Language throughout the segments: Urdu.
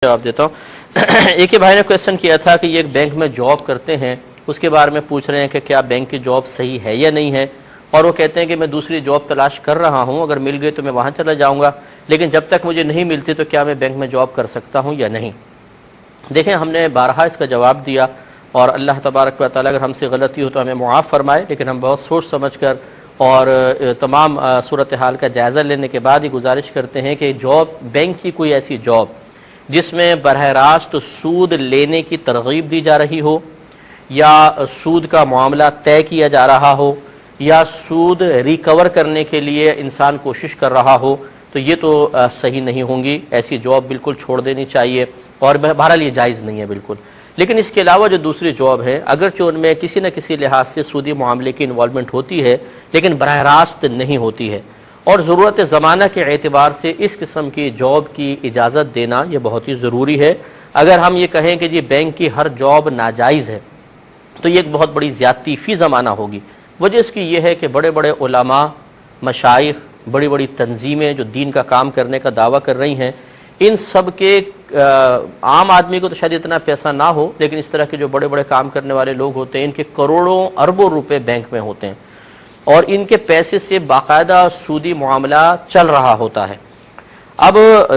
جواب دیتا ہوں۔ ایک ہی بھائی نے کویسچن کیا تھا کہ یہ ایک بینک میں جاب کرتے ہیں، اس کے بارے میں پوچھ رہے ہیں کہ کیا بینک کی جاب صحیح ہے یا نہیں ہے، اور وہ کہتے ہیں کہ میں دوسری جاب تلاش کر رہا ہوں، اگر مل گئی تو میں وہاں چلا جاؤں گا، لیکن جب تک مجھے نہیں ملتی تو کیا میں بینک میں جاب کر سکتا ہوں یا نہیں۔ دیکھیں، ہم نے بارہا اس کا جواب دیا، اور اللہ تبارک و تعالیٰ اگر ہم سے غلطی ہو تو ہمیں معاف فرمائے، لیکن ہم بہت سوچ سمجھ کر اور تمام صورتحال کا جائزہ لینے کے بعد یہ گزارش کرتے ہیں کہ جاب، بینک کی کوئی ایسی جاب جس میں براہ راست سود لینے کی ترغیب دی جا رہی ہو، یا سود کا معاملہ طے کیا جا رہا ہو، یا سود ریکور کرنے کے لیے انسان کوشش کر رہا ہو، تو یہ تو صحیح نہیں ہوں گی، ایسی جاب بالکل چھوڑ دینی چاہیے، اور بہرحال یہ جائز نہیں ہے بالکل۔ لیکن اس کے علاوہ جو دوسری جاب ہے، اگرچہ ان میں کسی نہ کسی لحاظ سے سودی معاملے کی انوالومنٹ ہوتی ہے، لیکن براہ راست نہیں ہوتی ہے، اور ضرورت زمانہ کے اعتبار سے اس قسم کی جاب کی اجازت دینا یہ بہت ہی ضروری ہے۔ اگر ہم یہ کہیں کہ جی بینک کی ہر جاب ناجائز ہے تو یہ ایک بہت بڑی زیادتی فی زمانہ ہوگی۔ وجہ اس کی یہ ہے کہ بڑے بڑے علماء، مشائخ، بڑی بڑی تنظیمیں جو دین کا کام کرنے کا دعویٰ کر رہی ہیں، ان سب کے عام آدمی کو تو شاید اتنا پیسہ نہ ہو، لیکن اس طرح کے جو بڑے بڑے کام کرنے والے لوگ ہوتے ہیں، ان کے کروڑوں اربوں روپے بینک میں ہوتے ہیں، اور ان کے پیسے سے باقاعدہ سودی معاملہ چل رہا ہوتا ہے۔ اب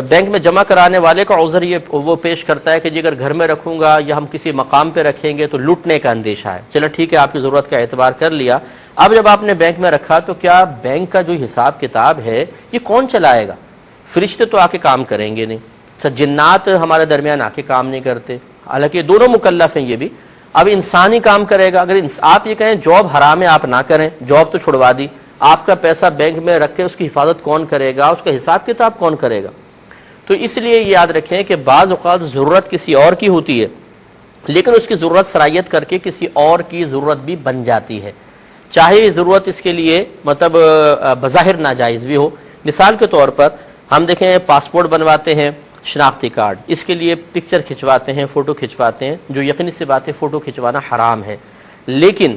بینک میں جمع کرانے والے کا عذر یہ وہ پیش کرتا ہے کہ جی اگر گھر میں رکھوں گا یا ہم کسی مقام پہ رکھیں گے تو لوٹنے کا اندیشہ ہے۔ چلو ٹھیک ہے، آپ کی ضرورت کا اعتبار کر لیا۔ اب جب آپ نے بینک میں رکھا تو کیا بینک کا جو حساب کتاب ہے یہ کون چلائے گا؟ فرشتے تو آ کے کام کریں گے نہیں، جنات ہمارے درمیان آ کے کام نہیں کرتے، حالانکہ دونوں مکلف ہیں یہ بھی۔ اب انسان ہی کام کرے گا۔ اگر آپ یہ کہیں جاب حرام ہے، آپ نہ کریں، جاب تو چھڑوا دی، آپ کا پیسہ بینک میں رکھ کے اس کی حفاظت کون کرے گا، اس کا حساب کتاب کون کرے گا؟ تو اس لیے یاد رکھیں کہ بعض اوقات ضرورت کسی اور کی ہوتی ہے، لیکن اس کی ضرورت سرایت کر کے کسی اور کی ضرورت بھی بن جاتی ہے، چاہے ضرورت اس کے لیے مطلب بظاہر ناجائز بھی ہو۔ مثال کے طور پر ہم دیکھیں، پاسپورٹ بنواتے ہیں، شناختی کارڈ، اس کے لیے پکچر کھنچواتے ہیں، فوٹو کھنچواتے ہیں، جو یقینی سی بات ہے فوٹو کھنچوانا حرام ہے، لیکن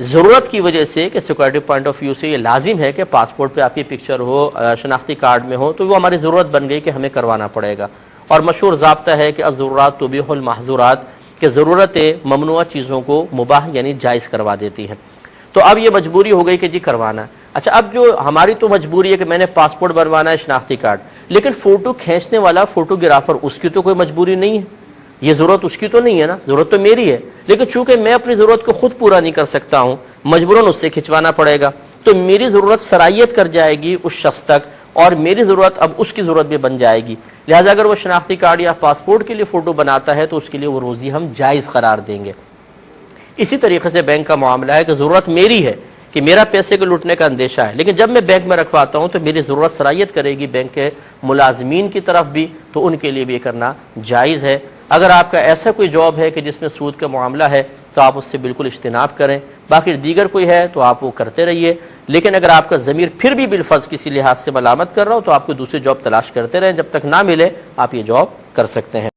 ضرورت کی وجہ سے کہ سیکورٹی پوائنٹ آف ویو سے یہ لازم ہے کہ پاسپورٹ پہ آپ کی پکچر ہو، شناختی کارڈ میں ہو، تو وہ ہماری ضرورت بن گئی کہ ہمیں کروانا پڑے گا۔ اور مشہور ضابطہ ہے کہ الضرورات تبیح المحظورات، کہ ضرورتیں ممنوع چیزوں کو مباح یعنی جائز کروا دیتی ہیں۔ تو اب یہ مجبوری ہو گئی کہ جی کروانا ہے۔ اچھا، اب جو ہماری تو مجبوری ہے کہ میں نے پاسپورٹ بنوانا ہے، شناختی کارڈ، لیکن فوٹو کھینچنے والا فوٹوگرافر، اس کی تو کوئی مجبوری نہیں ہے، یہ ضرورت اس کی تو نہیں ہے نا، ضرورت تو میری ہے، لیکن چونکہ میں اپنی ضرورت کو خود پورا نہیں کر سکتا ہوں، مجبوراً اس سے کھنچوانا پڑے گا، تو میری ضرورت سرایت کر جائے گی اس شخص تک، اور میری ضرورت اب اس کی ضرورت بھی بن جائے گی۔ لہٰذا اگر وہ شناختی کارڈ یا پاسپورٹ کے لیے فوٹو بناتا ہے تو اس کے لیے وہ روزی ہم جائز قرار دیں گے۔ اسی طریقے سے بینک کا معاملہ ہے کہ ضرورت میری ہے کہ میرا پیسے کو لوٹنے کا اندیشہ ہے، لیکن جب میں بینک میں رکھواتا ہوں تو میری ضرورت سرایت کرے گی بینک کے ملازمین کی طرف بھی، تو ان کے لیے بھی یہ کرنا جائز ہے۔ اگر آپ کا ایسا کوئی جاب ہے کہ جس میں سود کا معاملہ ہے تو آپ اس سے بالکل اجتناب کریں، باقی دیگر کوئی ہے تو آپ وہ کرتے رہیے، لیکن اگر آپ کا ضمیر پھر بھی بالفرض کسی لحاظ سے ملامت کر رہا ہو تو آپ کو دوسری جاب تلاش کرتے رہیں، جب تک نہ ملے آپ یہ جاب کر سکتے ہیں۔